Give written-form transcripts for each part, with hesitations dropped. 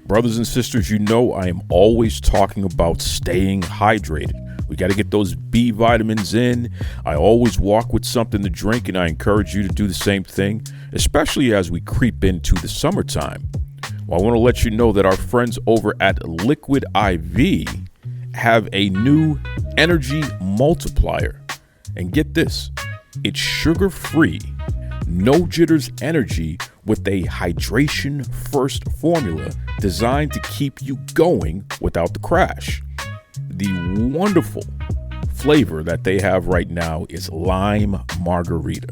Brothers and sisters, you know I am always talking about staying hydrated. We got to get those B vitamins in. I always walk with something to drink, and I encourage you to do the same thing, especially as we creep into the summertime. Well, I want to let you know that our friends over at Liquid IV have a new energy multiplier. And get this, it's sugar-free, no jitters energy with a hydration first formula designed to keep you going without the crash. The wonderful flavor that they have right now is lime margarita.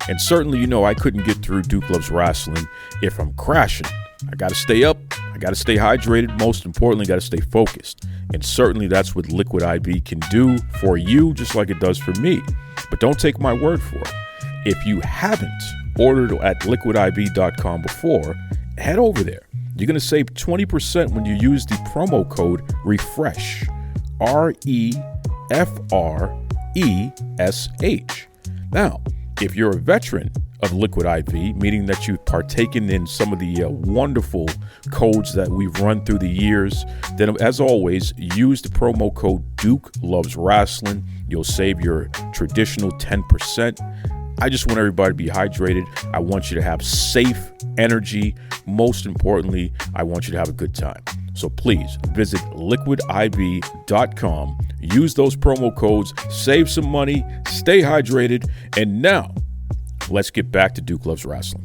And certainly, you know, I couldn't get through Duke Loves Rasslin if I'm crashing. I got to stay up. I got to stay hydrated. Most importantly, got to stay focused. And certainly that's what Liquid IV can do for you, just like it does for me. But don't take my word for it. If you haven't ordered at liquidiv.com before, head over there. You're going to save 20% when you use the promo code REFRESH. REFRESH. Now, if you're a veteran of Liquid IV, meaning that you've partaken in some of the wonderful codes that we've run through the years, then as always, use the promo code Duke Loves Rasslin. You'll save your traditional 10%. I just want everybody to be hydrated. I want you to have safe energy. Most importantly, I want you to have a good time. So please visit liquidiv.com, use those promo codes, save some money, stay hydrated, and now let's get back to Duke Loves Rasslin.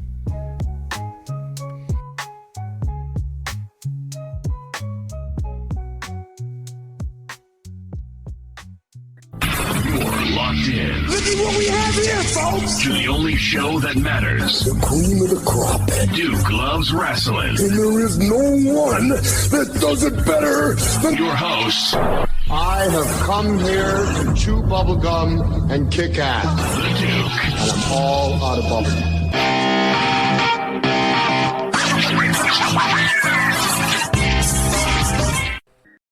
Locked in. Look at what we have here, folks. To the only show that matters. The cream of the crop. Duke Loves Rasslin. And there is no one that does it better than your host. I have come here to chew bubblegum and kick ass. The Duke. And I'm all out of bubblegum.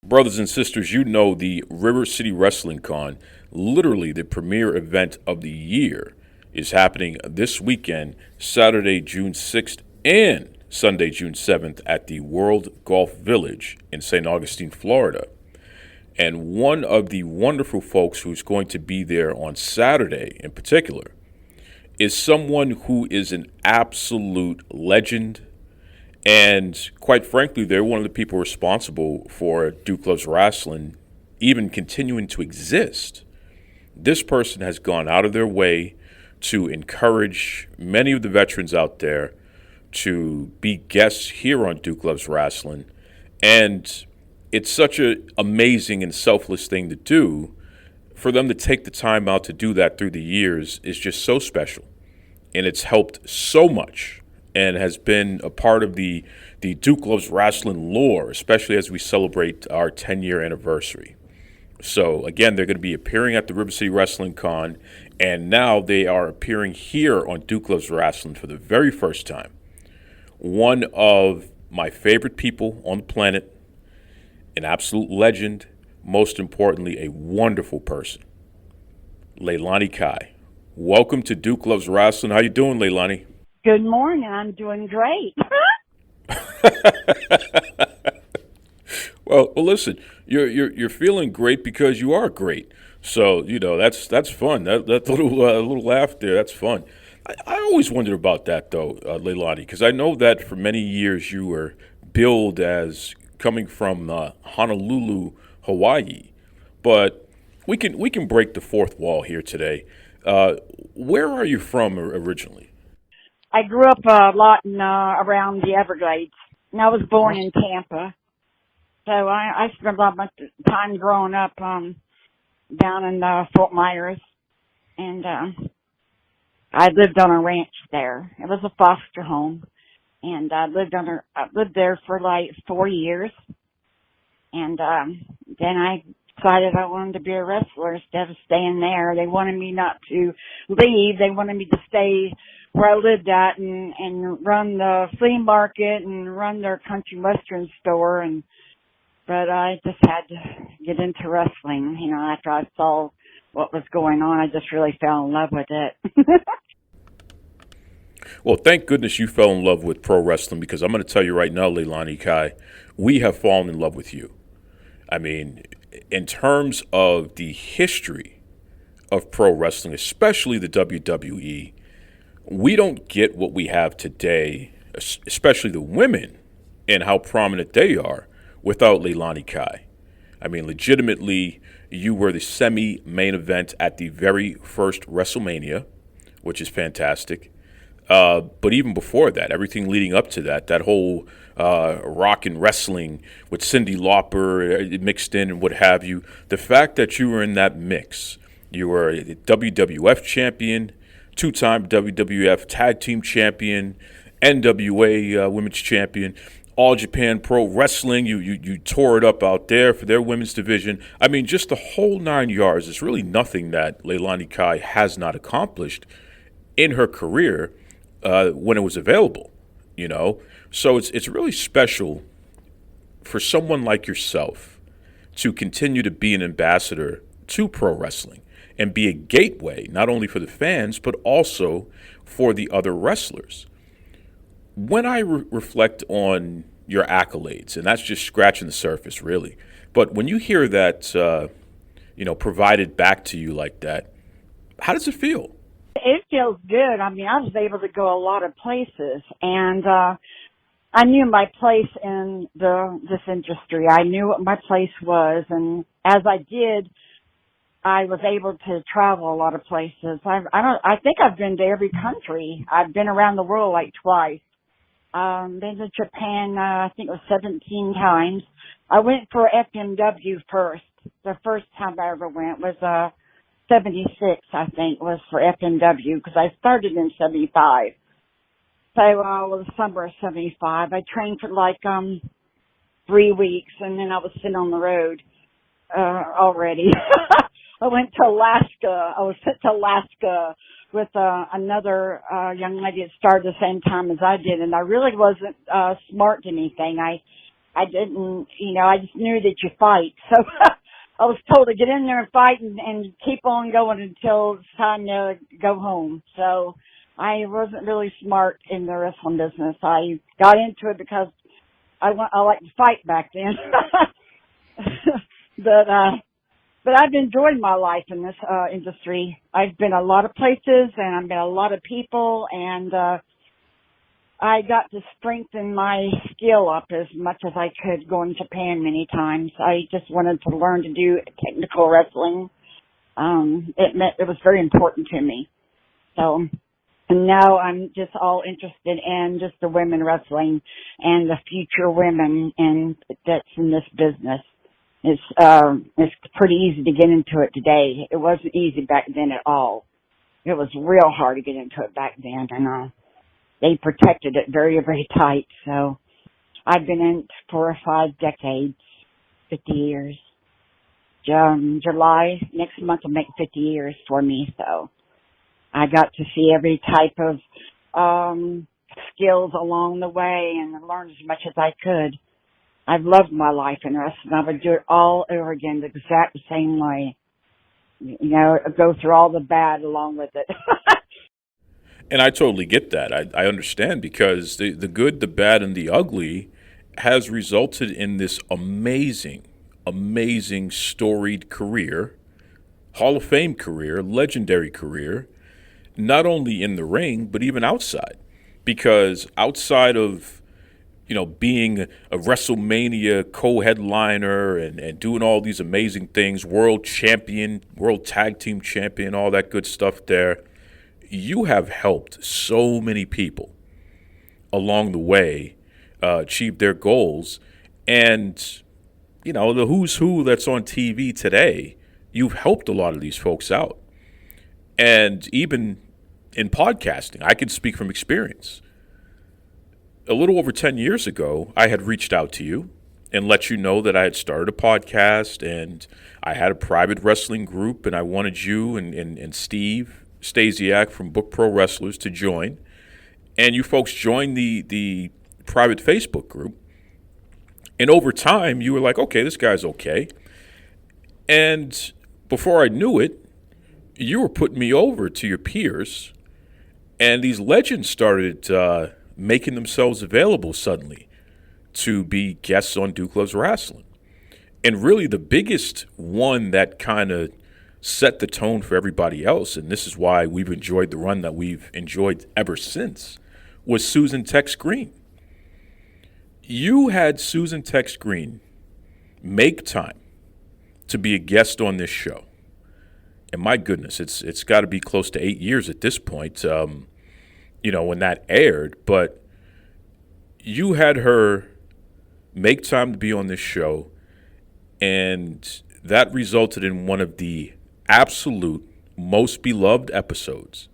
Brothers and sisters, you know the River City Wrestling Con, literally the premier event of the year, is happening this weekend, Saturday, June 6th and Sunday, June 7th at the World Golf Village in St. Augustine, Florida. And one of the wonderful folks who's going to be there on Saturday in particular is someone who is an absolute legend. And quite frankly, they're one of the people responsible for Duke Loves Rasslin even continuing to exist. This person has gone out of their way to encourage many of the veterans out there to be guests here on Duke Loves Rasslin. And it's such an amazing and selfless thing to do. For them to take the time out to do that through the years is just so special. And it's helped so much and has been a part of the Duke Loves Rasslin lore, especially as we celebrate our 10-year anniversary. So, again, they're going to be appearing at the River City Wrestling Con, and now they are appearing here on Duke Loves Rasslin for the very first time. One of my favorite people on the planet, an absolute legend, most importantly, a wonderful person, Leilani Kai. Welcome to Duke Loves Rasslin. How you doing, Leilani? Good morning. I'm doing great. Well, listen, you're feeling great because you are great. So you know that's fun. That little laugh there, that's fun. I always wondered about that though, Leilani, because I know that for many years you were billed as coming from Honolulu, Hawaii, but we can break the fourth wall here today. Where are you from originally? I grew up a lot around the Everglades, and I was born in Tampa. So I spent a lot of my time growing up down in Fort Myers, and I lived on a ranch there. It was a foster home, and I lived there for like 4 years, and then I decided I wanted to be a wrestler instead of staying there. They wanted me not to leave. They wanted me to stay where I lived at and run the flea market and run their country western store. But I just had to get into wrestling. You know, after I saw what was going on, I just really fell in love with it. Well, thank goodness you fell in love with pro wrestling, because I'm going to tell you right now, Leilani Kai, we have fallen in love with you. I mean, in terms of the history of pro wrestling, especially the WWE, we don't get what we have today, especially the women and how prominent they are, without Leilani Kai. I mean, legitimately, you were the semi-main event at the very first WrestleMania, which is fantastic. But even before that, everything leading up to that, that whole rock and wrestling with Cyndi Lauper mixed in and what have you, the fact that you were in that mix, you were a WWF champion, two-time WWF tag team champion, NWA women's champion, All Japan Pro Wrestling, you tore it up out there for their women's division. I mean, just the whole 9 yards. There's really nothing that Leilani Kai has not accomplished in her career when it was available, you know? So it's really special for someone like yourself to continue to be an ambassador to pro wrestling and be a gateway, not only for the fans, but also for the other wrestlers. When I reflect on your accolades, and that's just scratching the surface, really, but when you hear that, provided back to you like that, how does it feel? It feels good. I mean, I was able to go a lot of places, and I knew my place in this industry. I knew what my place was, and as I did, I was able to travel a lot of places. I think I've been to every country. I've been around the world like twice. Been to Japan, I think it was 17 times. I went for FMW first. The first time I ever went was 76, I think, was for FMW, because I started in 75. So, the summer of 75. I trained for like 3 weeks, and then I was sent on the road already. I went to Alaska. I was sent to Alaska with another young lady that started the same time as I did, and I really wasn't smart to anything. I didn't, I just knew that you fight. So I was told to get in there and fight and keep on going until it's time to go home. So I wasn't really smart in the wrestling business. I got into it because I liked to fight back then. But I've enjoyed my life in this industry. I've been a lot of places, and I've met a lot of people, and I got to strengthen my skill up as much as I could going to Japan many times. I just wanted to learn to do technical wrestling. It was very important to me. So, and now I'm just all interested in just the women wrestling and the future women that's in this business. It's pretty easy to get into it today. It wasn't easy back then at all. It was real hard to get into it back then, and they protected it very, very tight. So I've been in it for 5 decades, 50 years. July next month will make 50 years for me. So I got to see every type of skills along the way and learn as much as I could. I've loved my life in wrestling. I would do it all over again the exact same way. Go through all the bad along with it. And I totally get that. I understand, because the good, the bad, and the ugly has resulted in this amazing, amazing storied career, Hall of Fame career, legendary career, not only in the ring, but even outside. Because outside of being a WrestleMania co-headliner and doing all these amazing things, world champion, world tag team champion, all that good stuff there, you have helped so many people along the way achieve their goals. And, the who's who that's on TV today, you've helped a lot of these folks out. And even in podcasting, I can speak from experience. A little over 10 years ago, I had reached out to you and let you know that I had started a podcast, and I had a private wrestling group, and I wanted you and Steve Stasiak from Book Pro Wrestlers to join. And you folks joined the private Facebook group. And over time, you were like, okay, this guy's okay. And before I knew it, you were putting me over to your peers. And these legends started making themselves available suddenly to be guests on Duke Loves Rasslin. And really the biggest one that kind of set the tone for everybody else, and this is why we've enjoyed the run that we've enjoyed ever since, was Susan Tex Green. You had Susan Tex Green make time to be a guest on this show. And my goodness, it's got to be close to 8 years at this point, when that aired. But you had her make time to be on this show, and that resulted in one of the absolute most beloved episodes.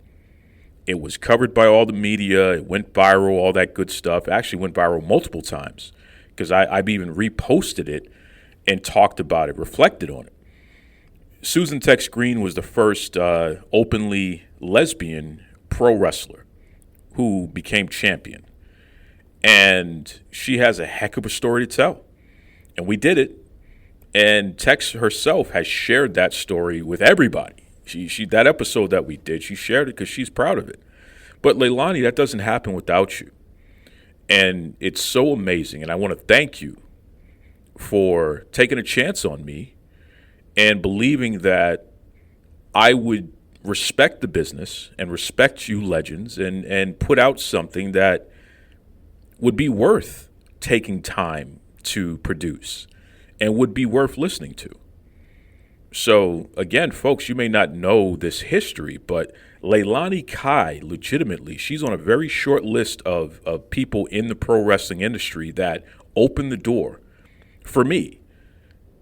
It was covered by all the media. It went viral, all that good stuff. It actually went viral multiple times because I've even reposted it and talked about it, reflected on it. Susan Tex Green was the first openly lesbian pro wrestler who became champion. And she has a heck of a story to tell. And we did it. And Tex herself has shared that story with everybody. She that episode that we did, she shared it because she's proud of it. But Leilani, that doesn't happen without you. And it's so amazing. And I want to thank you for taking a chance on me and believing that I would respect the business and respect you legends and put out something that would be worth taking time to produce and would be worth listening to. So, again, folks, you may not know this history, but Leilani Kai, legitimately, she's on a very short list of people in the pro wrestling industry that opened the door for me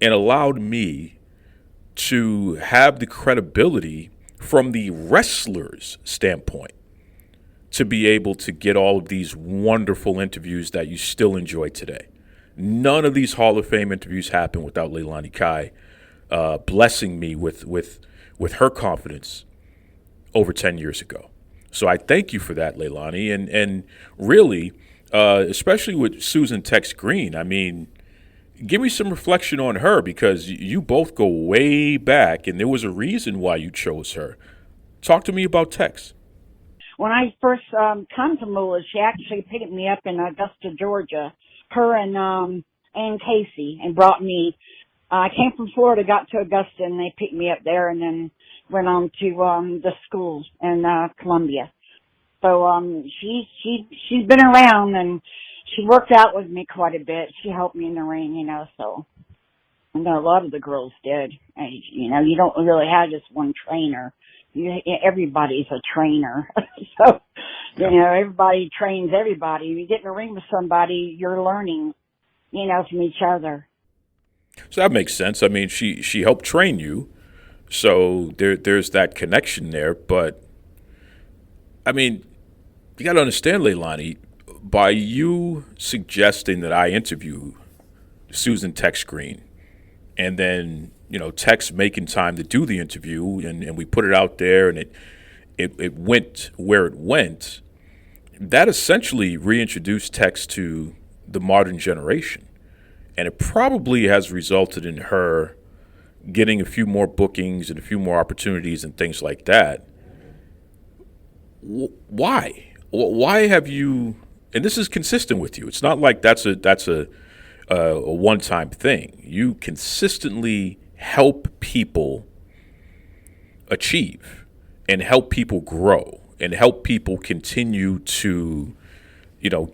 and allowed me to have the credibility from the wrestler's standpoint to be able to get all of these wonderful interviews that you still enjoy today. None of these Hall of Fame interviews happen without Leilani Kai blessing me with her confidence over 10 years ago. So I thank you for that, Leilani. And really, especially with Susan Tex Green, I mean, give me some reflection on her because you both go way back, and there was a reason why you chose her. Talk to me about Tex. When I first come to Moolah, she actually picked me up in Augusta, Georgia. Her and Ann Casey, and brought me. I came from Florida, got to Augusta, and they picked me up there, and then went on to the schools in Columbia. So she's been around, and she worked out with me quite a bit. She helped me in the ring, so I know a lot of the girls did. And, you don't really have just one trainer. Everybody's a trainer. So, everybody trains everybody. You get in the ring with somebody, you're learning, from each other. So that makes sense. I mean, she helped train you, so there's that connection there. But, I mean, you got to understand, Leilani, by you suggesting that I interview Susan Tex Green, and then, Tex making time to do the interview, and we put it out there, and it went where it went, that essentially reintroduced Tex to the modern generation. And it probably has resulted in her getting a few more bookings and a few more opportunities and things like that. Why? Why have you? And this is consistent with you. It's not like that's a one-time thing. You consistently help people achieve and help people grow and help people continue to,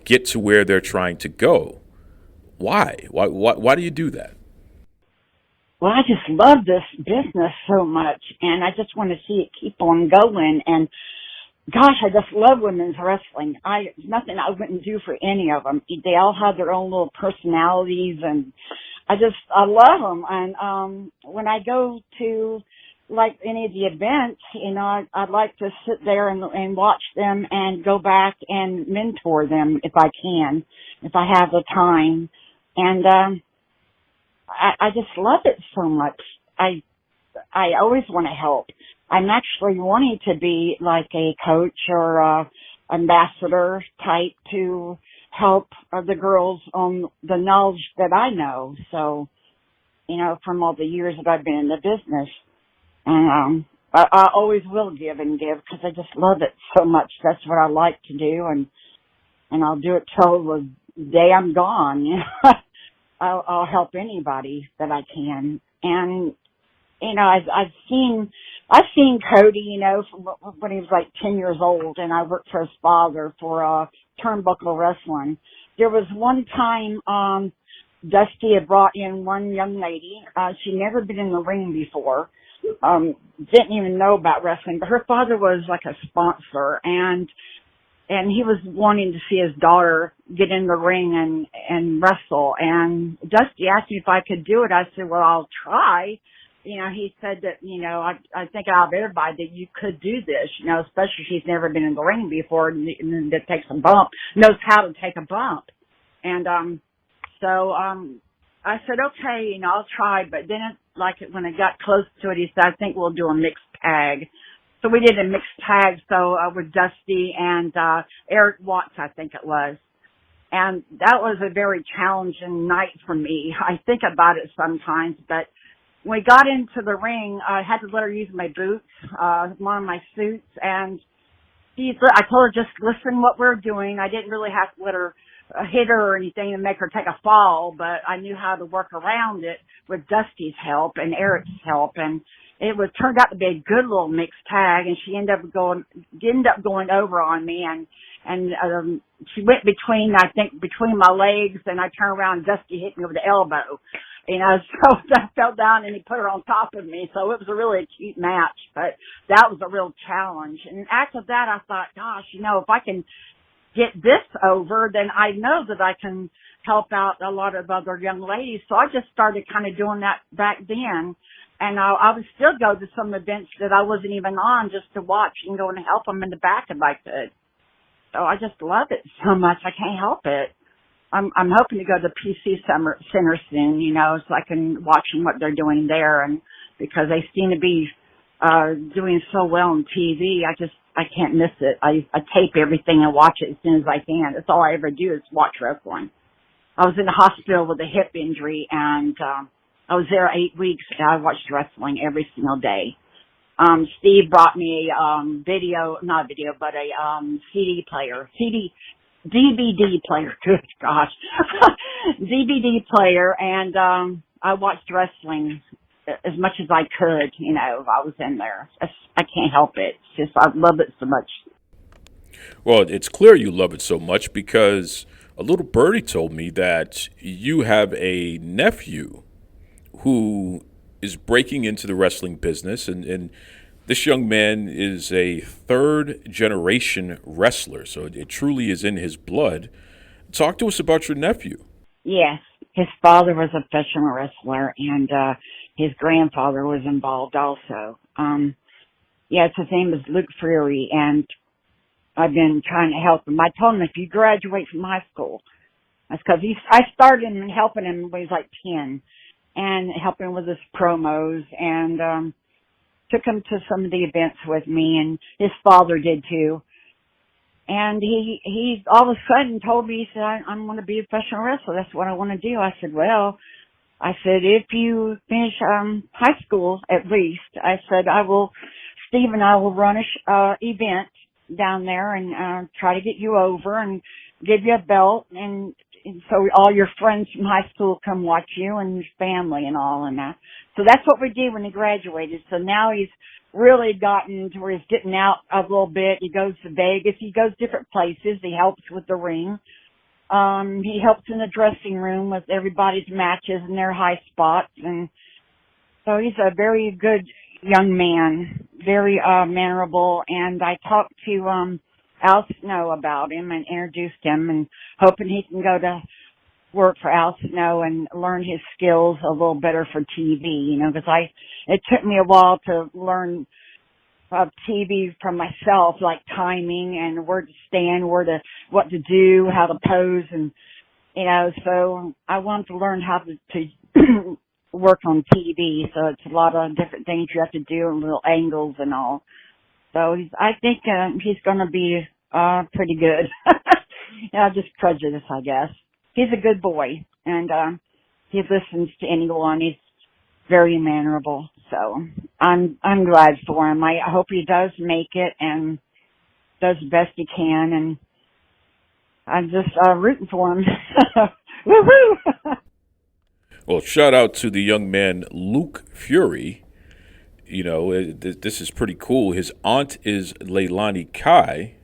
get to where they're trying to go. Why? Why do you do that? Well, I just love this business so much, and I just want to see it keep on going. And gosh, I just love women's wrestling. Nothing I wouldn't do for any of them. They all have their own little personalities, and I love them. And when I go to like any of the events, I'd like to sit there and watch them and go back and mentor them if I can, if I have the time. And I just love it so much. I always want to help. I'm actually wanting to be like a coach or a ambassador type to help the girls on the knowledge that I know. So, from all the years that I've been in the business. And I always will give and give because I just love it so much. That's what I like to do, and I'll do it till the day I'm gone. I'll help anybody that I can. And I've seen Cody, from when he was like 10 years old, and I worked for his father for Turnbuckle Wrestling. There was one time Dusty had brought in one young lady. She'd never been in the ring before. Didn't even know about wrestling, but her father was like a sponsor, and he was wanting to see his daughter get in the ring and wrestle. And Dusty asked me if I could do it. I said, well, I'll try. He said that, I think out of everybody that you could do this, especially she's never been in the ring before and that takes a bump, knows how to take a bump. And, so I said, okay, I'll try. But then when it got close to it, he said, I think we'll do a mixed tag. So we did a mixed tag. So, with Dusty and, Eric Watts, I think it was. And that was a very challenging night for me. I think about it sometimes, but when we got into the ring, I had to let her use my boots, one of my suits, and I told her just listen what we're doing. I didn't really have to let her hit her or anything to make her take a fall, but I knew how to work around it with Dusty's help and Eric's help, and it turned out to be a good little mixed tag, and she ended up going over on me, and she went between my legs, and I turned around and Dusty hit me with the elbow. So I fell down and he put her on top of me. So it was a really cute match, but that was a real challenge. And after that, I thought, gosh, if I can get this over, then I know that I can help out a lot of other young ladies. So I just started kind of doing that back then. And I would still go to some events that I wasn't even on just to watch and go and help them in the back if I could. So I just love it so much. I can't help it. I'm hoping to go to the PC Center soon, so I can watch them what they're doing there, and because they seem to be doing so well on TV, I can't miss it. I tape everything and watch it as soon as I can. That's all I ever do is watch wrestling. I was in the hospital with a hip injury, and I was there 8 weeks, and I watched wrestling every single day. Steve brought me a CD player. DVD player, good gosh. DVD player, and I watched wrestling as much as I could, I was in there. I can't help it. It's just, I love it so much. Well, it's clear you love it so much because a little birdie told me that you have a nephew who is breaking into the wrestling business, and this young man is a third-generation wrestler, so it truly is in his blood. Talk to us about your nephew. Yes, his father was a professional wrestler, and his grandfather was involved also. His name is Luke Freary, and I've been trying to help him. I told him if you graduate from high school, that's because I started him helping him when he was like 10, and helping with his promos, and took him to some of the events with me, and his father did too. And he all of a sudden told me, he said, I'm going to be a professional wrestler. That's what I want to do. I said, if you finish high school at least, I said, Steve and I will run a event down there and try to get you over and give you a belt, and so all your friends from high school come watch you and your family and all and that. So that's what we did when he graduated. So now he's really gotten to where he's getting out a little bit. He goes to Vegas. He goes different places. He helps with the ring. He helps in the dressing room with everybody's matches and their high spots. And so he's a very good young man, very mannerable. And I talked to Al Snow about him and introduced him, and hoping he can go to work for Al Snow and learn his skills a little better for TV, because it took me a while to learn TV for myself, like timing and where to stand, what to do, how to pose, and, so I wanted to learn how to work on TV. So it's a lot of different things you have to do and little angles and all. So I think he's going to be pretty good. Just prejudice, I guess. He's a good boy, and he listens to anyone. He's very mannerable. So I'm glad for him. I hope he does make it and does the best he can, and I'm just rooting for him. Woo-hoo! Well, shout out to the young man, Luke Fury. You know, this is pretty cool. His aunt is Leilani Kai,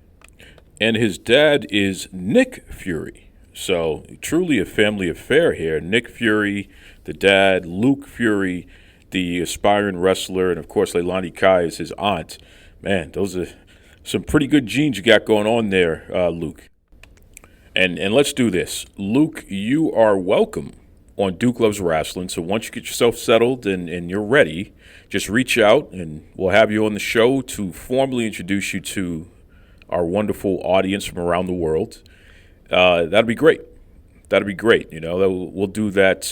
and his dad is Nick Fury. So, truly a family affair here. Nick Fury, the dad, Luke Fury, the aspiring wrestler, and of course, Leilani Kai is his aunt. Man, those are some pretty good genes you got going on there, Luke. And let's do this. Luke, you are welcome on Duke Loves Rasslin. So once you get yourself settled and you're ready, just reach out and we'll have you on the show to formally introduce you to our wonderful audience from around the world. That'd be great. That'd be great. You know, we'll do that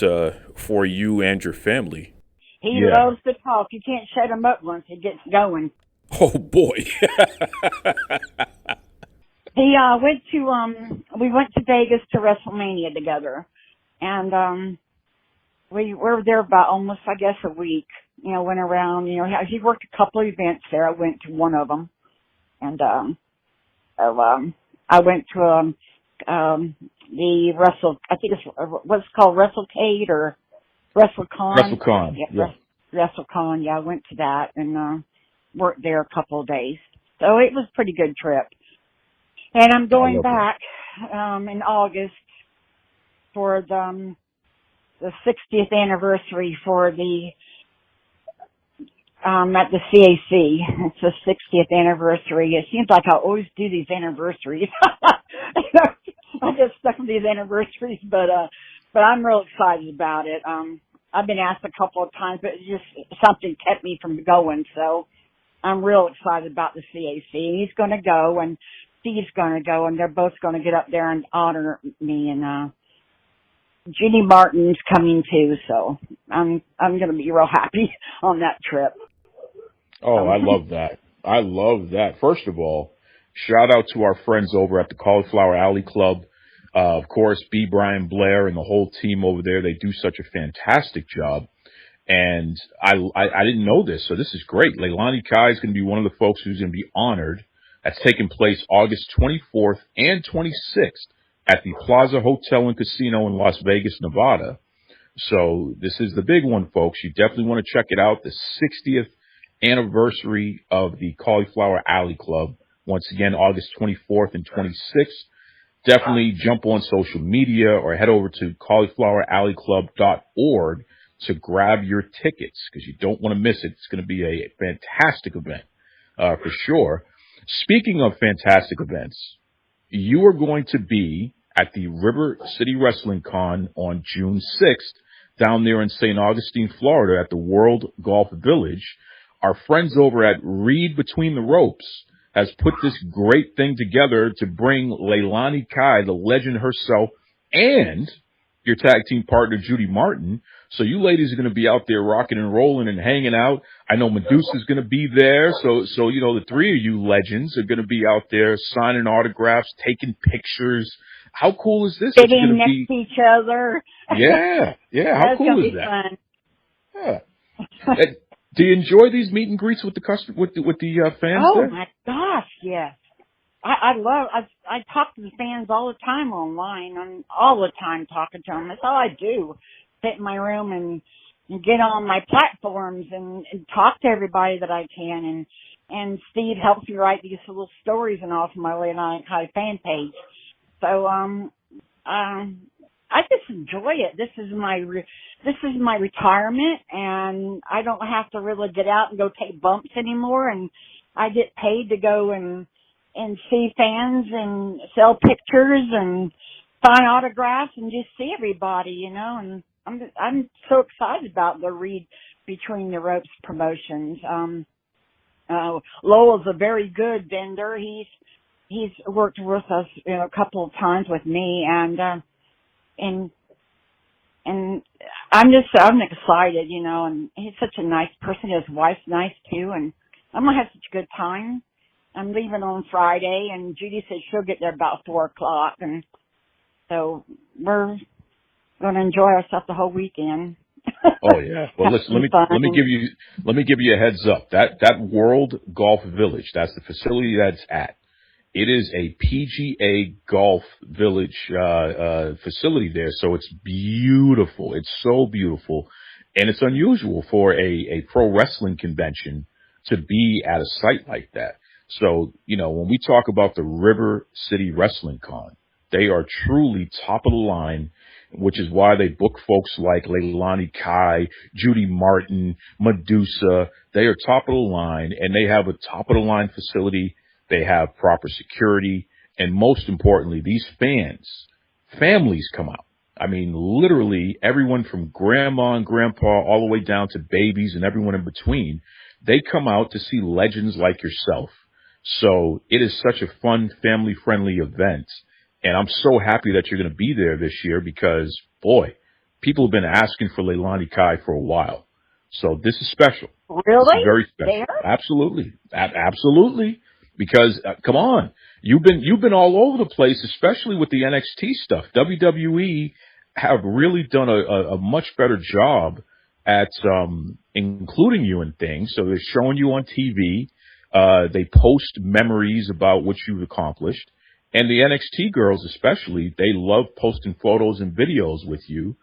for you and your family. He loves to talk. You can't shut him up once he gets going. Oh, boy. He we went to Vegas to WrestleMania together, and we were there about almost, I guess, a week. You know, went around. You know, he worked a couple of events there. I went to one of them, and I went to I think it's what's called WrestleCade or WrestleCon. WrestleCon, yeah. WrestleCon. Yeah, I went to that and worked there a couple of days. So it was a pretty good trip. And I'm going back in August for the 60th anniversary for the at the CAC. It's the 60th anniversary. It seems like I always do these anniversaries. I get stuck with these anniversaries, but I'm real excited about it. I've been asked a couple of times, but just something kept me from going. So I'm real excited about the CAC. He's going to go, and Steve's going to go, and they're both going to get up there and honor me. And Judy Martin's coming too, so I'm going to be real happy on that trip. Oh, I love that. I love that. First of all, shout out to our friends over at the Cauliflower Alley Club. Of course, B. Brian Blair and the whole team over there. They do such a fantastic job. And I didn't know this, so this is great. Leilani Kai is going to be one of the folks who's going to be honored. That's taking place August 24th and 26th at the Plaza Hotel and Casino in Las Vegas, Nevada. So this is the big one, folks. You definitely want to check it out. The 60th anniversary of the Cauliflower Alley Club. Once again, August 24th and 26th. Definitely jump on social media or head over to caulifloweralleyclub.org to grab your tickets because you don't want to miss it. It's going to be a fantastic event for sure. Speaking of fantastic events, you are going to be at the River City Wrestling Con on June 6th down there in St. Augustine, Florida at the World Golf Village. Our friends over at Read Between the Ropes has put this great thing together to bring Leilani Kai, the legend herself, and your tag team partner, Judy Martin. So you ladies are going to be out there rocking and rolling and hanging out. I know Medusa's going to be there. So, you know, the three of you legends are going to be out there signing autographs, taking pictures. How cool is this? Sitting next to each other. Yeah. How cool is that? Fun. Yeah. Do you enjoy these meet and greets with the fans? Oh there? my gosh, yes. I talk to the fans all the time online. I'm all the time talking to them. That's all I do. Sit in my room and get on my platforms and talk to everybody that I can. And Steve helps me write these little stories and all from my Leilani Kai fan page. So I just enjoy it. This is my retirement, and I don't have to really get out and go take bumps anymore. And I get paid to go and see fans and sell pictures and sign autographs and just see everybody, you know. And I'm so excited about the Read Between the Ropes promotions. Lowell's a very good vendor. He's worked with us, you know, a couple of times with me, and I'm excited, you know, and he's such a nice person. His wife's nice too, and I'm gonna have such a good time. I'm leaving on Friday, and Judy said she'll get there about 4:00, and so we're gonna enjoy ourselves the whole weekend. Oh yeah. Well, listen. Let me give you a heads up. That World Golf Village. That's the facility that's at. It is a PGA Golf Village facility there, so it's beautiful. It's so beautiful, and it's unusual for a pro wrestling convention to be at a site like that. So, when we talk about the River City Wrestling Con, they are truly top of the line, which is why they book folks like Leilani Kai, Judy Martin, Medusa. They are top of the line, and they have a top of the line facility. They have proper security, and most importantly, these families come out. I mean, literally everyone from grandma and grandpa all the way down to babies and everyone in between. They come out to see legends like yourself. So it is such a fun, family-friendly event. And I'm so happy that you're going to be there this year because, boy, people have been asking for Leilani Kai for a while. So this is special. Really? This is very special. There? Absolutely. Absolutely. Because, come on, you've been all over the place, especially with the NXT stuff. WWE have really done a much better job at including you in things. So they're showing you on TV. They post memories about what you've accomplished. And the NXT girls especially, they love posting photos and videos with you.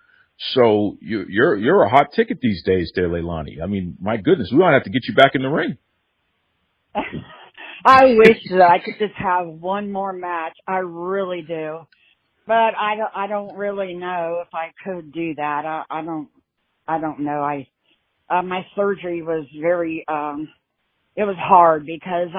So you're a hot ticket these days there, Leilani. I mean, my goodness, we might have to get you back in the ring. I wish that I could just have one more match. I really do. But I don't really know if I could do that. I don't know. My surgery was very, it was hard because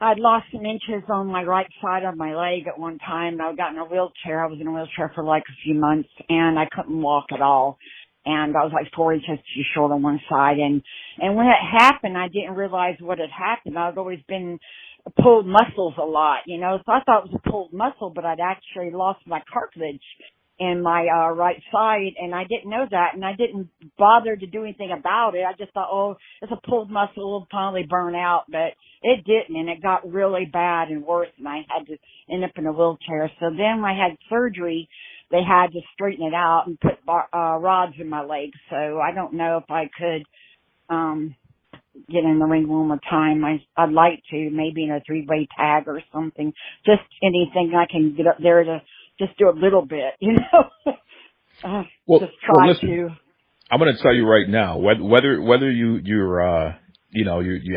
I'd lost some inches on my right side of my leg at one time. I got in a wheelchair. I was in a wheelchair for like a few months and I couldn't walk at all. And I was like 4 inches too short on one side. And when it happened, I didn't realize what had happened. I've always been pulled muscles a lot, so I thought it was a pulled muscle, but I'd actually lost my cartilage in my right side, and I didn't know that, and I didn't bother to do anything about it. I just thought, oh, it's a pulled muscle, it'll probably burn out, but it didn't, and it got really bad and worse, and I had to end up in a wheelchair. So then when I had surgery, they had to straighten it out and put rods in my legs. So I don't know if I could get in the ring one more time. I'd like to, maybe in a 3-way tag or something, just anything I can get up there to just do a little bit, Well, just try listen, to. I'm going to tell you right now, whether you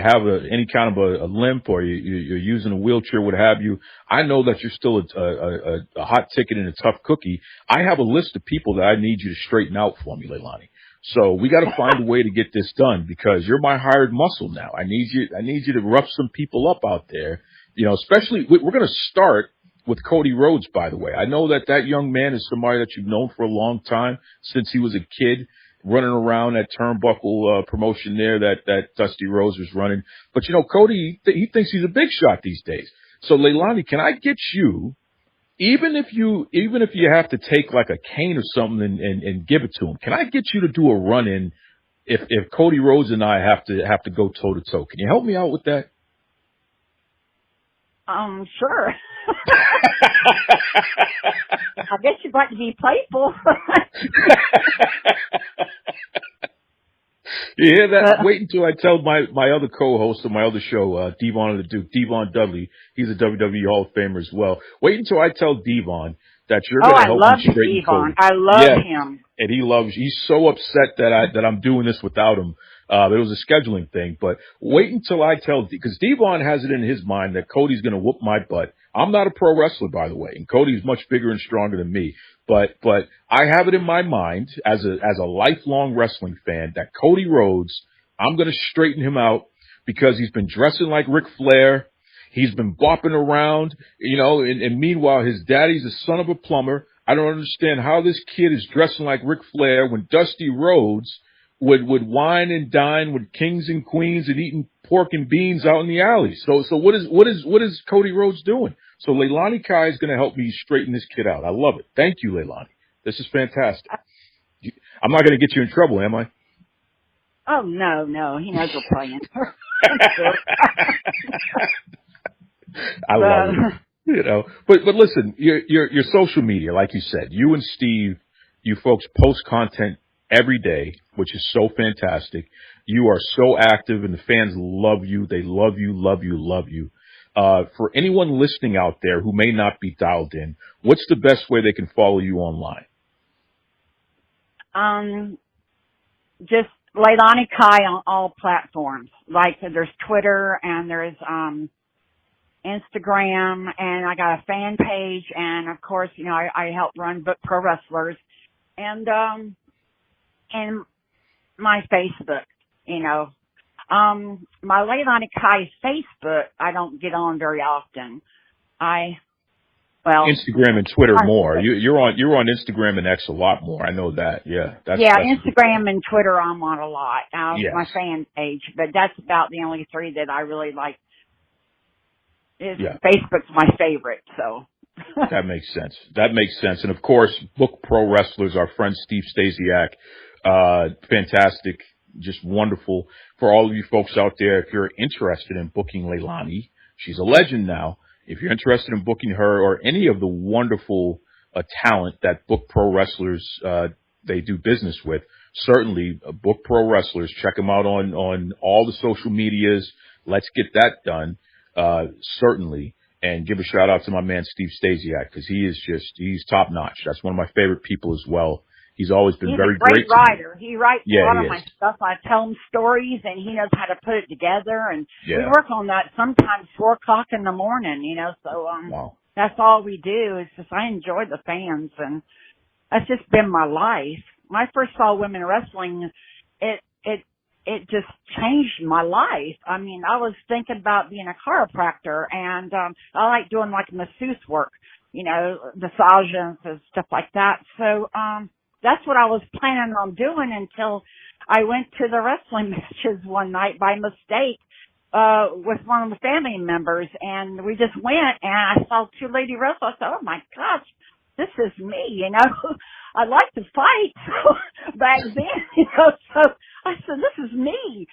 have any kind of a limp or you're using a wheelchair, what have you. I know that you're still a hot ticket and a tough cookie. I have a list of people that I need you to straighten out for me, Leilani. So we got to find a way to get this done because you're my hired muscle now. I need you to rough some people up out there. Especially we're going to start with Cody Rhodes, by the way. I know that young man is somebody that you've known for a long time since he was a kid, running around that turnbuckle promotion there that Dusty Rhodes was running. But Cody, he thinks he's a big shot these days. So Leilani, can I get you, even if you have to take like a cane or something and give it to him, can I get you to do a run in if Cody Rhodes and I have to go toe to toe? Can you help me out with that? Sure. I guess you'd like to be playful. You hear that? Wait until I tell my other co-host of my other show, Devon the Duke, Devon Dudley. He's a WWE Hall of Famer as well. Wait until I tell Devon that you're going to help me straighten Cody. I love him. And he's so upset that I'm doing this without him. It was a scheduling thing, but wait until I tell, because Devon has it in his mind that Cody's going to whoop my butt. I'm not a pro wrestler, by the way, and Cody's much bigger and stronger than me. But I have it in my mind as a lifelong wrestling fan that Cody Rhodes, I'm going to straighten him out because he's been dressing like Ric Flair. He's been bopping around, and meanwhile his daddy's the son of a plumber. I don't understand how this kid is dressing like Ric Flair when Dusty Rhodes would wine and dine with kings and queens and eating pork and beans out in the alley. So what is Cody Rhodes doing? So Leilani Kai is going to help me straighten this kid out. I love it. Thank you, Leilani. This is fantastic. I'm not going to get you in trouble, am I? Oh, no. He knows we're playing. I love it. But listen, your social media, like you said, you and Steve, you folks post content every day, which is so fantastic. You are so active, and the fans love you. They love you, love you, love you. For anyone listening out there who may not be dialed in, what's the best way they can follow you online? Just Leilani Kai on all platforms. Like there's Twitter and there's Instagram, and I got a fan page, and of course, you know, I help run Book Pro Wrestlers, and my Facebook, you know. My Leilani Kai Facebook, I don't get on very often. Instagram and Twitter more. You're on Instagram and X a lot more. I know that. Yeah. That's Instagram and Twitter I'm on a lot. Yes. My fan page, but that's about the only three that I really like. Facebook's my favorite, so. That makes sense. And of course, Book Pro Wrestlers, our friend Steve Stasiak, fantastic, just wonderful. For all of you folks out there, if you're interested in booking Leilani, she's a legend now. If you're interested in booking her or any of the wonderful talent that Book Pro Wrestlers they do business with, certainly Book Pro Wrestlers. Check them out on all the social medias. Let's get that done. Certainly. And give a shout out to my man, Steve Stasiak, because he's top notch. That's one of my favorite people as well. He's always been very great. He's a great writer. He writes a lot of my is. stuff. I tell him stories, and he knows how to put it together. And we Yeah. work on that sometimes 4 o'clock in the morning, you know, so Wow. that's all we do. It's just I enjoy the fans, and that's just been my life. When I first saw women wrestling, it just changed my life. I mean, I was thinking about being a chiropractor, and I like doing like masseuse work, you know, massages and stuff like that. So that's what I was planning on doing until I went to the wrestling matches one night by mistake with one of the family members, and we just went, and I saw 2 lady wrestlers. I thought, oh my gosh, this is me, you know. I like to fight back then, you know, so I said, this is me.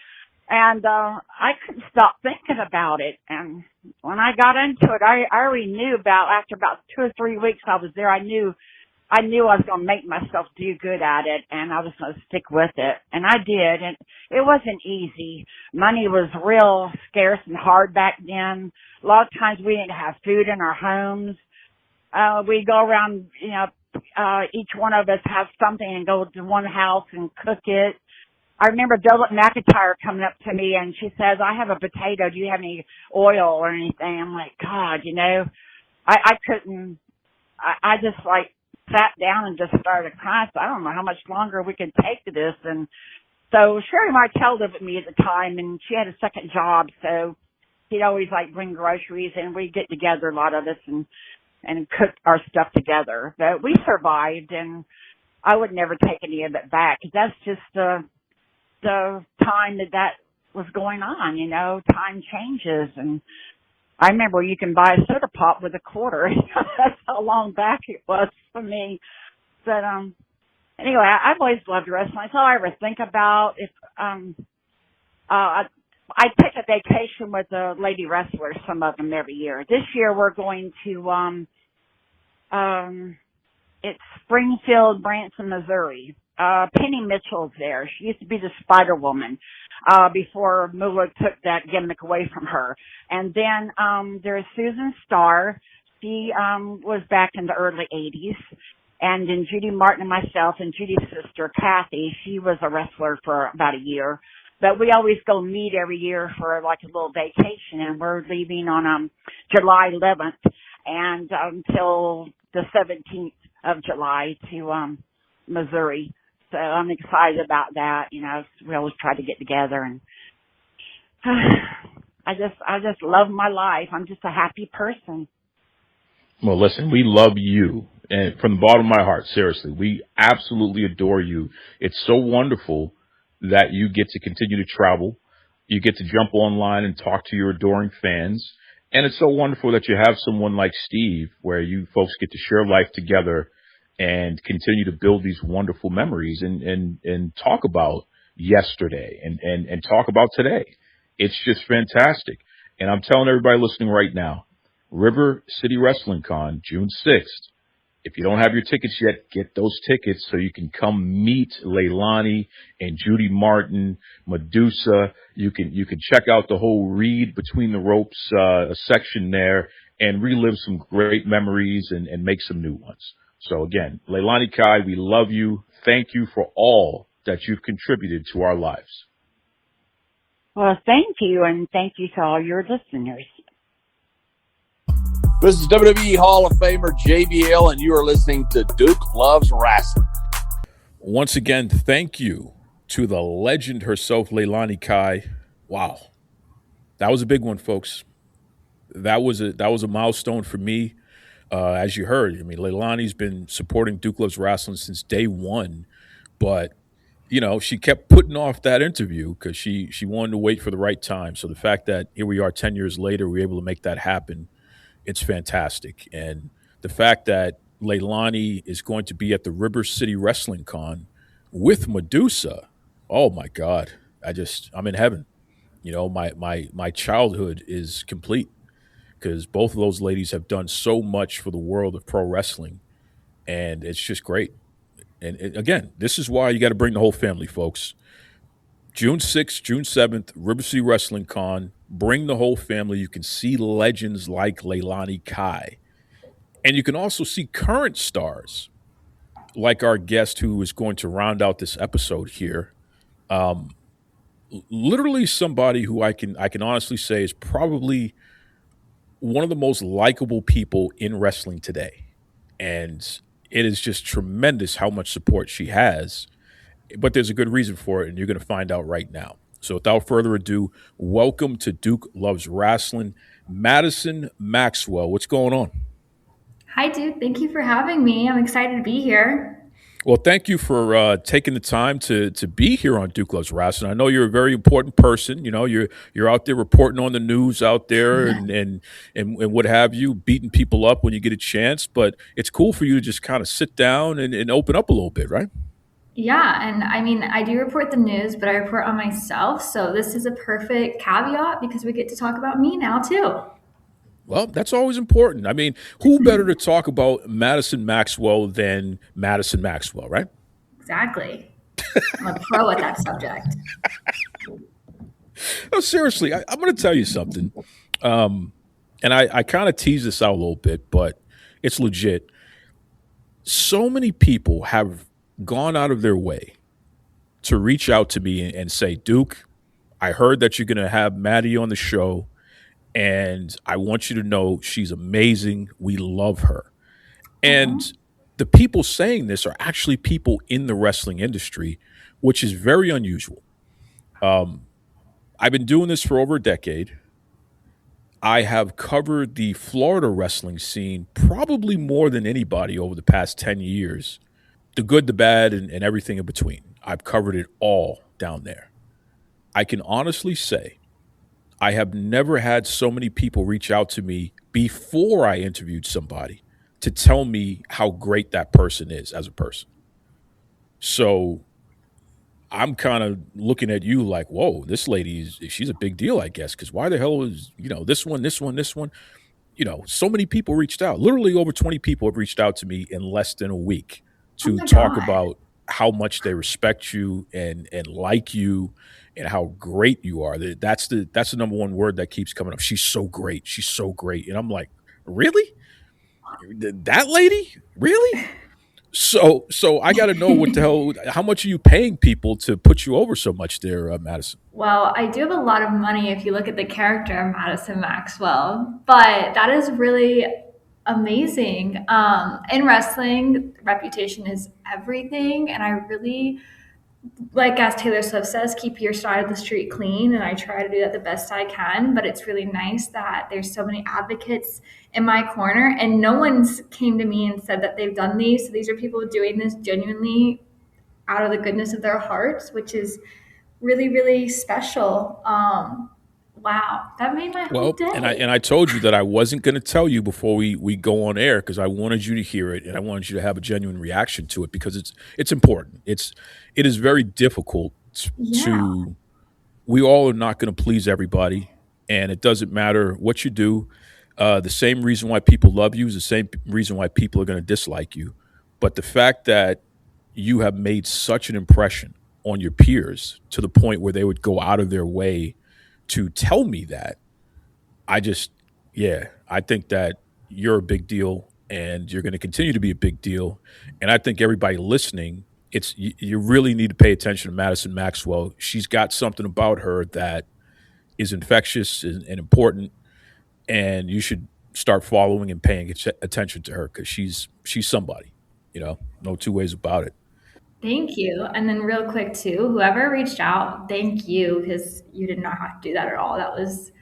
And I couldn't stop thinking about it. And when I got into it, I already knew after about 2 or 3 weeks I was there, I knew I was going to make myself do good at it, and I was going to stick with it. And I did. And it wasn't easy. Money was real scarce and hard back then. A lot of times we didn't have food in our homes. We'd go around, you know, each one of us have something and go to one house and cook it. I remember Velvet McIntyre coming up to me, and she says, I have a potato. Do you have any oil or anything? I'm like, God, you know, I couldn't. I just like sat down and just started crying. So I don't know how much longer we could take to this. And so Sherry Martell lived with me at the time, and she had a second job. So he'd always like bring groceries, and we'd get together, a lot of us, and cook our stuff together. But we survived, and I would never take any of it back, because that's just the time that was going on, you know. Time changes, and I remember you can buy a soda pop with $0.25. That's how long back it was for me. But anyway, I've always loved wrestling. That's all I ever think about. If I take a vacation with the lady wrestlers, some of them every year. This year we're going to it's Springfield, Branson, Missouri. Penny Mitchell's there. She used to be the Spider Woman before Moolah took that gimmick away from her. And then there's Susan Starr. She was back in the early 80s. And then Judy Martin and myself, and Judy's sister, Kathy, she was a wrestler for about a year. But we always go meet every year for like a little vacation, and we're leaving on July 11th and until the 17th of July to Missouri. So I'm excited about that. You know, we always try to get together, and I just love my life. I'm just a happy person. Well, listen, we love you, and from the bottom of my heart, seriously, we absolutely adore you. It's so wonderful that you get to continue to travel. You get to jump online and talk to your adoring fans. And it's so wonderful that you have someone like Steve, where you folks get to share life together and continue to build these wonderful memories and talk about yesterday and talk about today. It's just fantastic. And I'm telling everybody listening right now, River City Wrestling Con, June 6th, If you don't have your tickets yet, get those tickets so you can come meet Leilani and Judy Martin, Medusa. You can check out the whole Read Between the Ropes section there and relive some great memories and make some new ones. So again, Leilani Kai, we love you. Thank you for all that you've contributed to our lives. Well, thank you, and thank you to all your listeners. This is WWE Hall of Famer JBL, and you are listening to Duke Loves Rasslin. Once again, thank you to the legend herself, Leilani Kai. Wow. That was a big one, folks. That was a milestone for me. As you heard, I mean, Leilani's been supporting Duke Loves Rasslin since day one, but you know, she kept putting off that interview because she wanted to wait for the right time. So the fact that here we are 10 years later, we're able to make that happen, it's fantastic. And the fact that Leilani is going to be at the River City Wrestling Con with Medusa, oh my God, I'm in heaven. You know, my childhood is complete because both of those ladies have done so much for the world of pro wrestling, and it's just great. And again, this is why you got to bring the whole family, folks. June 6th, June 7th, River City Wrestling Con. Bring the whole family. You can see legends like Leilani Kai. And you can also see current stars like our guest who is going to round out this episode here. Literally somebody who I can honestly say is probably one of the most likable people in wrestling today. And it is just tremendous how much support she has, but there's a good reason for it, and you're going to find out right now. So without further ado, welcome to Duke Loves Rasslin, Madisyn Maxxwell. What's going on? Hi, Duke. Thank you for having me. I'm excited to be here. Well, thank you for taking the time to be here on Duke Loves Rasslin. I know you're a very important person. You know, you're out there reporting on the news out there and what have you, beating people up when you get a chance. But it's cool for you to just kind of sit down and open up a little bit, right? Yeah, and I mean, I do report the news, but I report on myself. So this is a perfect caveat because we get to talk about me now, too. Well, that's always important. I mean, who better to talk about Madisyn Maxxwell than Madisyn Maxxwell, right? Exactly. I'm a pro at that subject. No, seriously, I'm going to tell you something. And I kind of tease this out a little bit, but it's legit. So many people have gone out of their way to reach out to me and say, Duke, I heard that you're going to have Maddie on the show. And I want you to know she's amazing. We love her. And the people saying this are actually people in the wrestling industry, which is very unusual. I've been doing this for over a decade. I have covered the Florida wrestling scene probably more than anybody over the past 10 years. The good, the bad, and everything in between. I've covered it all down there. I can honestly say I have never had so many people reach out to me before I interviewed somebody to tell me how great that person is as a person. So I'm kind of looking at you like, whoa, this lady she's a big deal, I guess, because why the hell is, this one? So many people reached out. Literally over 20 people have reached out to me in less than a week to talk about how much they respect you and like you and how great you are. That's the number one word that keeps coming up. She's so great. She's so great. And I'm like, really? That lady? Really? So I got to know what the hell, how much are you paying people to put you over so much there, Madisyn? Well, I do have a lot of money if you look at the character of Madisyn Maxxwell, but that is really amazing. In wrestling, reputation is everything. And I really, like as Taylor Swift says, keep your side of the street clean. And I try to do that the best I can. But it's really nice that there's so many advocates in my corner. And no one's came to me and said that they've done these. So these are people doing this genuinely out of the goodness of their hearts, which is really, really special. Wow, that made my whole day. And I told you that I wasn't going to tell you before we go on air because I wanted you to hear it and I wanted you to have a genuine reaction to it because it's important. It is very difficult to. We all are not going to please everybody, and it doesn't matter what you do. The same reason why people love you is the same reason why people are going to dislike you. But the fact that you have made such an impression on your peers to the point where they would go out of their way to tell me that, I just, yeah, I think that you're a big deal and you're going to continue to be a big deal. And I think everybody listening, you really need to pay attention to Madisyn Maxwell. She's got something about her that is infectious and important, and you should start following and paying attention to her because she's somebody. No two ways about it. Thank you. And then real quick too, whoever reached out, thank you because you did not have to do that at all. That was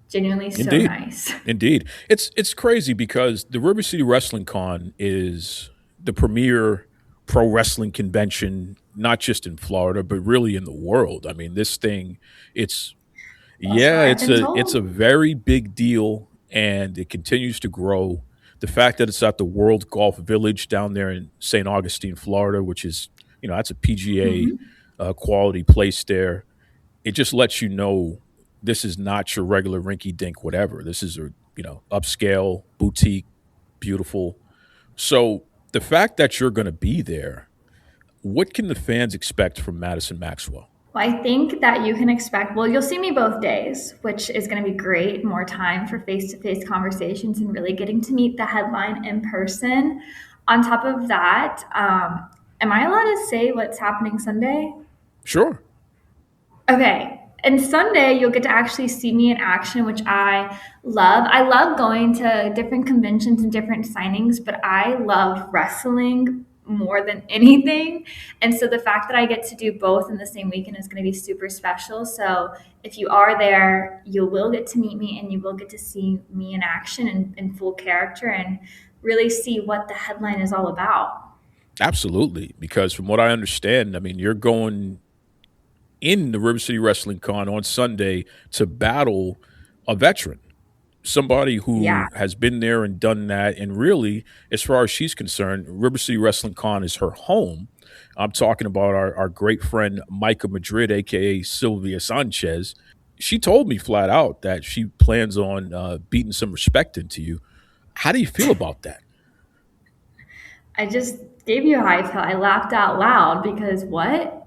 genuinely so Indeed. nice. Indeed. It's crazy because the River City Wrestling Con is the premier pro wrestling convention, not just in Florida, but really in the world. I mean, this thing, it's That's what I've been it's a told. very big deal and it continues to grow. The fact that it's at the World Golf Village down there in St. Augustine, Florida, which is, that's a PGA Mhm. quality place there. It just lets you know this is not your regular rinky dink whatever. This is a upscale boutique, beautiful. So the fact that you're going to be there, what can the fans expect from Madisyn Maxwell? Well, I think that you can expect, well, you'll see me both days, which is going to be great. More time for face to face conversations and really getting to meet the headline in person. On top of that, am I allowed to say what's happening Sunday? Sure. Okay. And Sunday, you'll get to actually see me in action, which I love. I love going to different conventions and different signings, but I love wrestling more than anything. And so the fact that I get to do both in the same weekend is going to be super special. So if you are there, you will get to meet me and you will get to see me in action and in full character and really see what the headline is all about. Absolutely. Because from what I understand, I mean, you're going in the River City Wrestling Con on Sunday to battle a veteran, somebody Yeah. who has been there and done that. And really, as far as she's concerned, River City Wrestling Con is her home. I'm talking about our great friend Micah Madrid, aka Sylvia Sanchez. She told me flat out that she plans on beating some respect into you. How do you feel about that? I just gave you a high five. I laughed out loud because what?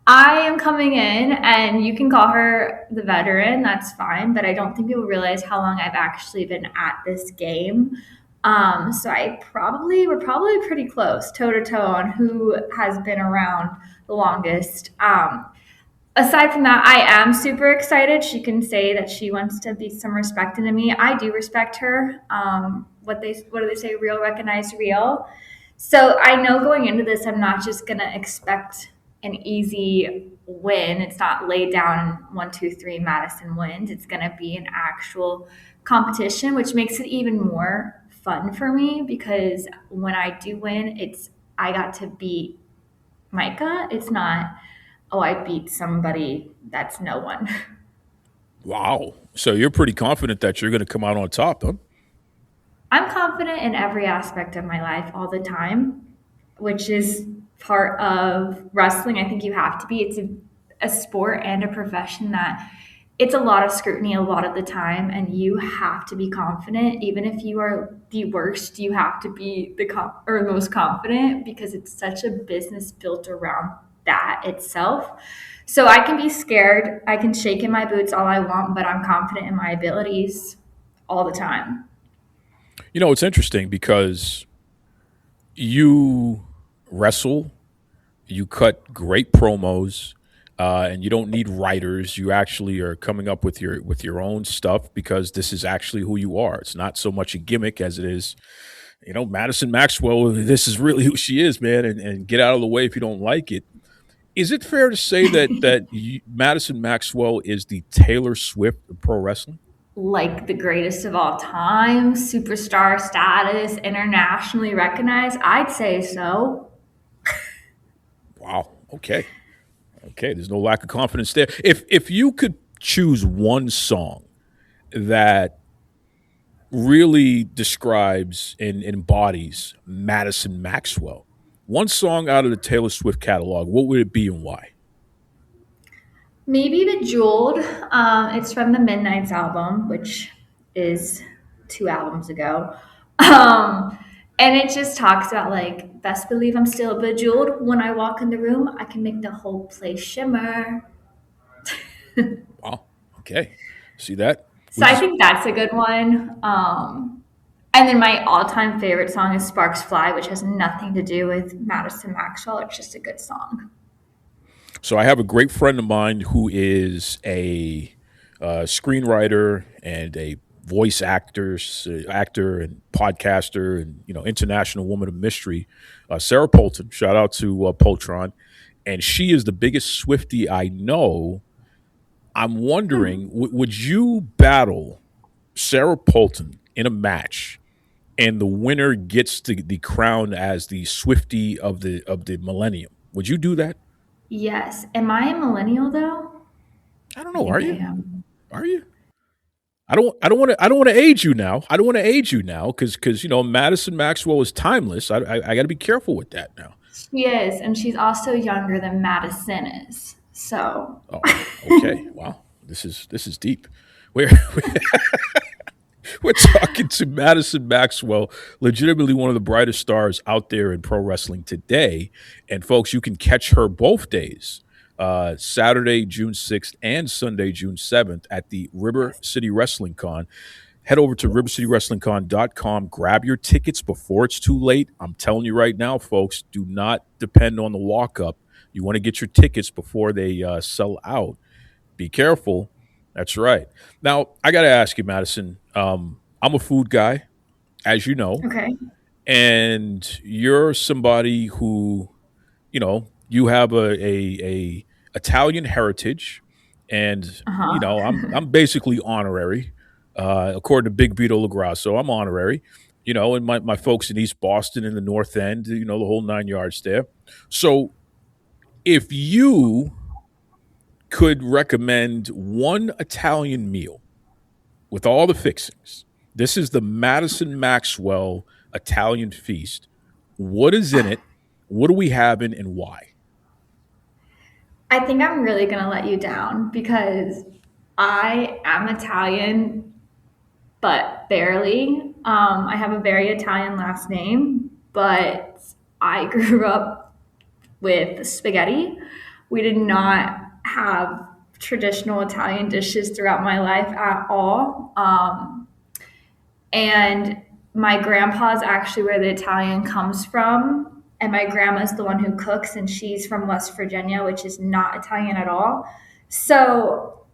I am coming in, and you can call her the veteran. That's fine, but I don't think people realize how long I've actually been at this game. So we're probably pretty close, toe to toe, on who has been around the longest. Aside from that, I am super excited. She can say that she wants to be some respect into me. I do respect her. What do they say? Real recognize real. So I know going into this, I'm not just gonna expect an easy win. It's not laid down 1, 2, 3 Madisyn wins. It's gonna be an actual competition, which makes it even more fun for me because when I do win, I got to beat Micah. It's not, oh, I beat somebody that's no one. Wow. So you're pretty confident that you're going to come out on top, huh? I'm confident in every aspect of my life all the time, which is part of wrestling. I think you have to be. It's a sport and a profession that it's a lot of scrutiny a lot of the time, and you have to be confident. Even if you are the worst, you have to be the most confident because it's such a business built around that itself. So I can be scared. I can shake in my boots all I want, but I'm confident in my abilities all the time. It's interesting because you wrestle, you cut great promos, and you don't need writers. You actually are coming up with your own stuff because this is actually who you are. It's not so much a gimmick as it is, Madisyn Maxwell. This is really who she is, man. And get out of the way if you don't like it. Is it fair to say that Madisyn Maxwell is the Taylor Swift of pro wrestling? Like the greatest of all time, superstar status, internationally recognized? I'd say so. Wow. Okay. Okay. There's no lack of confidence there. If you could choose one song that really describes and embodies Madisyn Maxwell, one song out of the Taylor Swift catalog, what would it be and why? Maybe Bejeweled. It's from the Midnight's album, which is 2 albums ago. And it just talks about like, best believe I'm still bejeweled. When I walk in the room, I can make the whole place shimmer. Wow. Okay. See that? So I think that's a good one. And then my all-time favorite song is Sparks Fly, which has nothing to do with Madisyn Maxwell. It's just a good song. So I have a great friend of mine who is a screenwriter and a voice actor and podcaster and international woman of mystery, Sarah Polton. Shout out to Poltron, and she is the biggest Swiftie I know. I'm wondering, would you battle Sarah Polton in a match, and the winner gets the crown as the Swiftie of the millennium? Would you do that? Yes. Am I a millennial though? I don't know. Are you? Are you? I don't want to age you now. I don't want to age you now because Madisyn Maxwell is timeless. I got to be careful with that now. She is, and she's also younger than Madisyn is. So. Oh, okay. Wow. This is deep. We're talking to Madisyn Maxwell, legitimately one of the brightest stars out there in pro wrestling today. And folks, you can catch her both days, Saturday, June 6th and Sunday, June 7th at the River City Wrestling Con. Head over to rivercitywrestlingcon.com. Grab your tickets before it's too late. I'm telling you right now, folks, do not depend on the walk-up. You want to get your tickets before they sell out. Be careful. That's right. Now, I got to ask you, Madisyn, I'm a food guy, as you know. Okay. And you're somebody who, you have a Italian heritage, and I'm basically honorary, according to Big Vito LaGrasso. I'm honorary, and my folks in East Boston in the North End, the whole 9 yards there. So, if you could recommend one Italian meal with all the fixings, this is the Madisyn Maxwell Italian feast. What is in it? What are we having, and why? I think I'm really going to let you down because I am Italian, but barely. I have a very Italian last name, but I grew up with spaghetti. We did not have traditional Italian dishes throughout my life at all. And my grandpa's actually where the Italian comes from. And my grandma's the one who cooks, and she's from West Virginia, which is not Italian at all. So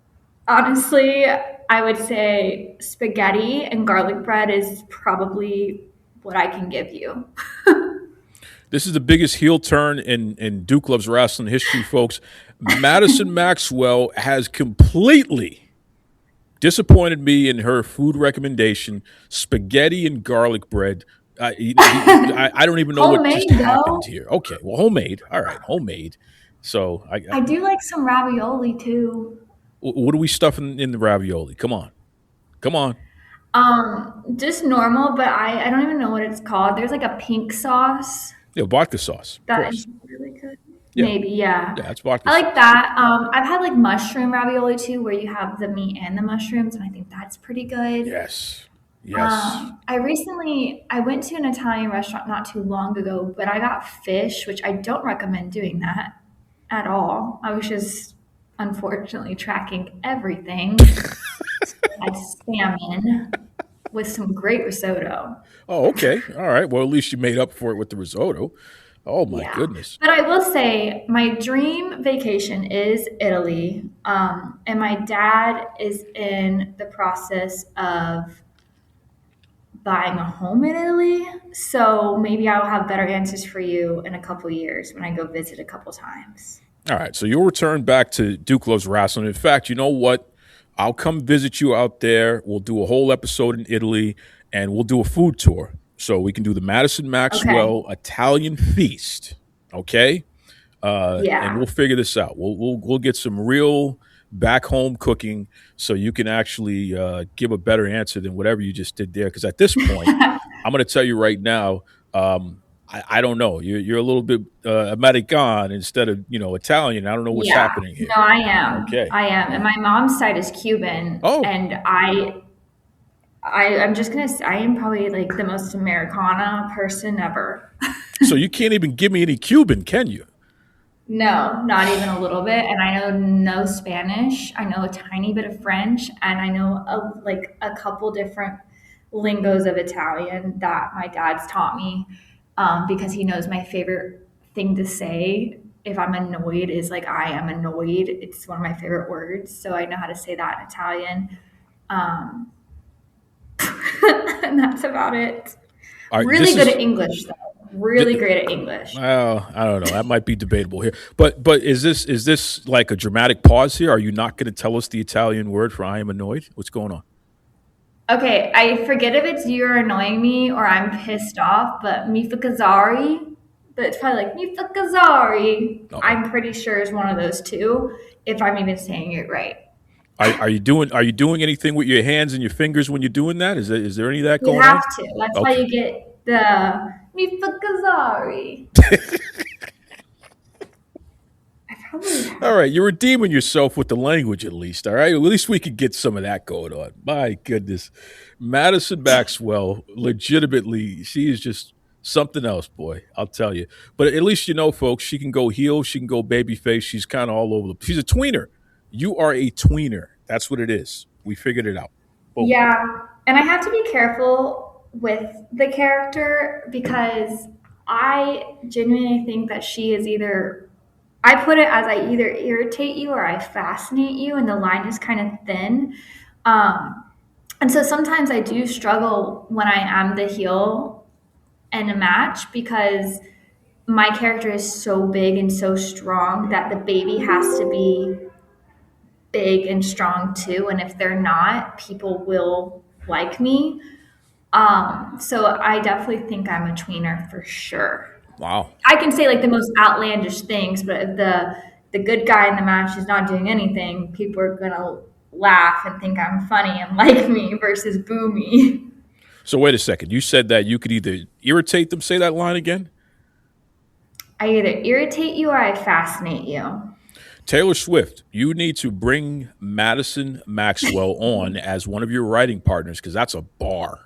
honestly, I would say spaghetti and garlic bread is probably what I can give you. This is the biggest heel turn in Duke Loves Rasslin history, folks. Madisyn Maxwell has completely disappointed me in her food recommendation, spaghetti and garlic bread. I don't even know homemade, what just happened here. Okay, well, homemade. All right, homemade. So I do like some ravioli too. What are we stuffing in the ravioli? Come on. Just normal, but I don't even know what it's called. There's like a pink sauce. Yeah, vodka sauce. That is really good. Yeah. Maybe, yeah. Yeah, it's vodka. I like that. I've had like mushroom ravioli too, where you have the meat and the mushrooms, and I think that's pretty good. Yes. I went to an Italian restaurant not too long ago, but I got fish, which I don't recommend doing that at all. I was just unfortunately tracking everything. I had salmon with some great risotto. Oh, okay. All right. Well, at least you made up for it with the risotto. Oh, my goodness. But I will say my dream vacation is Italy. And my dad is in the process of buying a home in Italy. So maybe I'll have better answers for you in a couple years when I go visit a couple times. All right. So you'll return back to Duke Loves Rasslin. In fact, you know what? I'll come visit you out there. We'll do a whole episode in Italy, and we'll do a food tour. So we can do the Madisyn Maxwell Italian feast. Okay? And we'll figure this out. We'll get some real back home cooking so you can actually give a better answer than whatever you just did there. Because at this point, I'm going to tell you right now, I don't know. You're a little bit American instead of Italian. I don't know what's happening here. No, I am. Okay, I am, and my mom's side is Cuban. Oh, and I I'm just going to say I am probably like the most Americana person ever. So you can't even give me any Cuban, can you? No, not even a little bit. And I know no Spanish. I know a tiny bit of French, and I know a couple different lingos of Italian that my dad's taught me, because he knows my favorite thing to say if I'm annoyed is like, I am annoyed. It's one of my favorite words. So I know how to say that in Italian. And that's about it. All right, really good at English, though. Really great at English. Well, I don't know. That might be debatable here. But is this like a dramatic pause here? Are you not going to tell us the Italian word for I am annoyed? What's going on? Okay, I forget if it's you're annoying me or I'm pissed off, but mi fa casari, but it's probably like mi fa casari. Okay. I'm pretty sure is one of those two, if I'm even saying it right. Are you doing anything with your hands and your fingers when you're doing that? Is there any of that going on? You have to. That's why you get the mi fa casari. All right, you're redeeming yourself with the language at least, all right? At least we could get some of that going on. My goodness. Madisyn Maxxwell, legitimately, she is just something else, boy, I'll tell you. But at least you know, folks, she can go heel, she can go babyface. She's kind of all over. She's a tweener. You are a tweener. That's what it is. We figured it out. Boom. Yeah, and I have to be careful with the character because I genuinely think that she is I put it as I either irritate you or I fascinate you, and the line is kind of thin. And so sometimes I do struggle when I am the heel in a match because my character is so big and so strong that the baby has to be big and strong too. And if they're not, people will like me. So I definitely think I'm a tweener for sure. Wow. I can say like the most outlandish things, but if the good guy in the match is not doing anything, people are gonna laugh and think I'm funny and like me versus boo me. So wait a second. You said that you could either irritate them. Say that line again. I either irritate you or I fascinate you. Taylor Swift, you need to bring Madisyn Maxxwell on as one of your writing partners because that's a bar.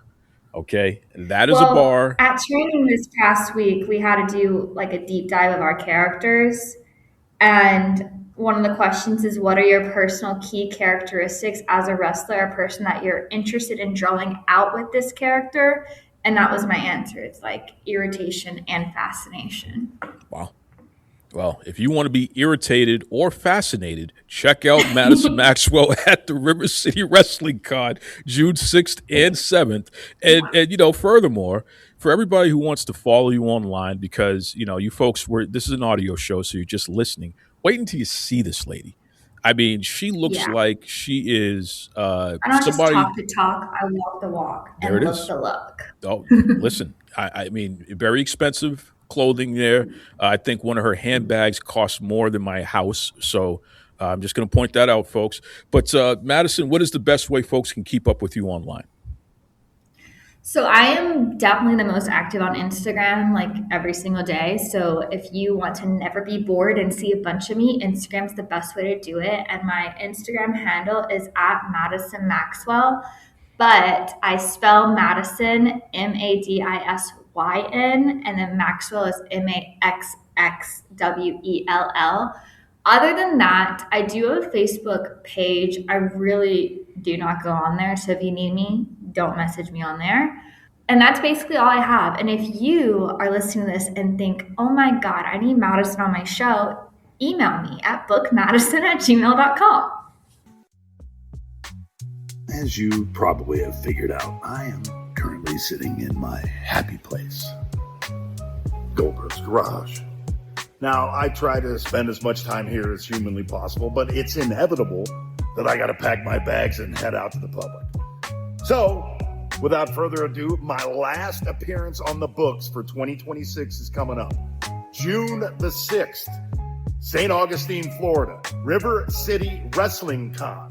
Okay, that is a bar. At training this past week, we had to do like a deep dive of our characters. And one of the questions is, what are your personal key characteristics as a wrestler, a person that you're interested in drawing out with this character? And that was my answer. It's like irritation and fascination. Wow. Well, if you want to be irritated or fascinated, check out Madisyn Maxxwell at the River City Wrestling Con, June 6th and 7th. And furthermore, for everybody who wants to follow you online, because, you folks this is an audio show, so you're just listening. Wait until you see this lady. I mean, she looks like she is I don't somebody. Just talk the talk, I walk the walk and look the look. Oh, listen, I mean, very expensive clothing there. I think one of her handbags costs more than my house. So I'm just going to point that out, folks. But Madisyn, what is the best way folks can keep up with you online? So I am definitely the most active on Instagram, like every single day. So if you want to never be bored and see a bunch of me, Instagram's the best way to do it. And my Instagram handle is at Madisyn Maxxwell, but I spell Madisyn, Madisyn, and then Maxwell is Maxxwell. Other than that, I do have a Facebook page. I really do not go on there. So if you need me, don't message me on there. And that's basically all I have. And if you are listening to this and think, oh my God, I need Madisyn on my show, email me at bookmadisyn@gmail.com. As you probably have figured out, I am currently sitting in my happy place, Goldberg's garage. Now, I try to spend as much time here as humanly possible, but it's inevitable that I got to pack my bags and head out to the public. So, without further ado, my last appearance on the books for 2026 is coming up. June the 6th, St. Augustine, Florida, River City Wrestling Con.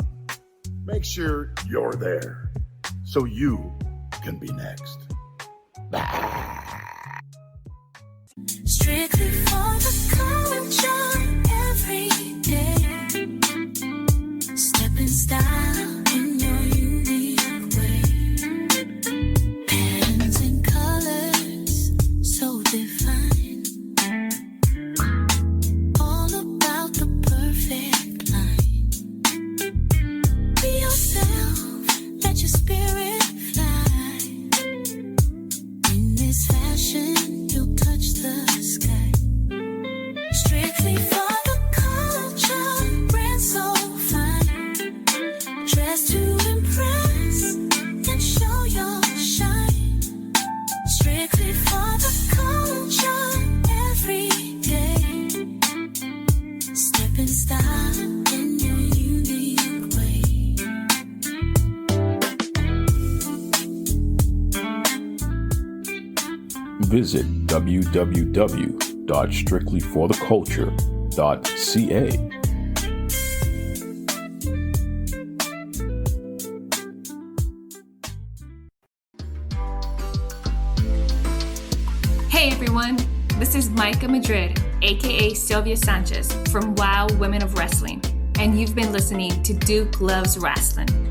Make sure you're there so you can be next. Strictly for the culture every day. Step in style in your unique way. visit www.strictlyfortheculture.ca. Hey everyone, this is Micah Madrid, aka Sylvia Sanchez from Wow Women of Wrestling, and you've been listening to Duke Loves Rasslin.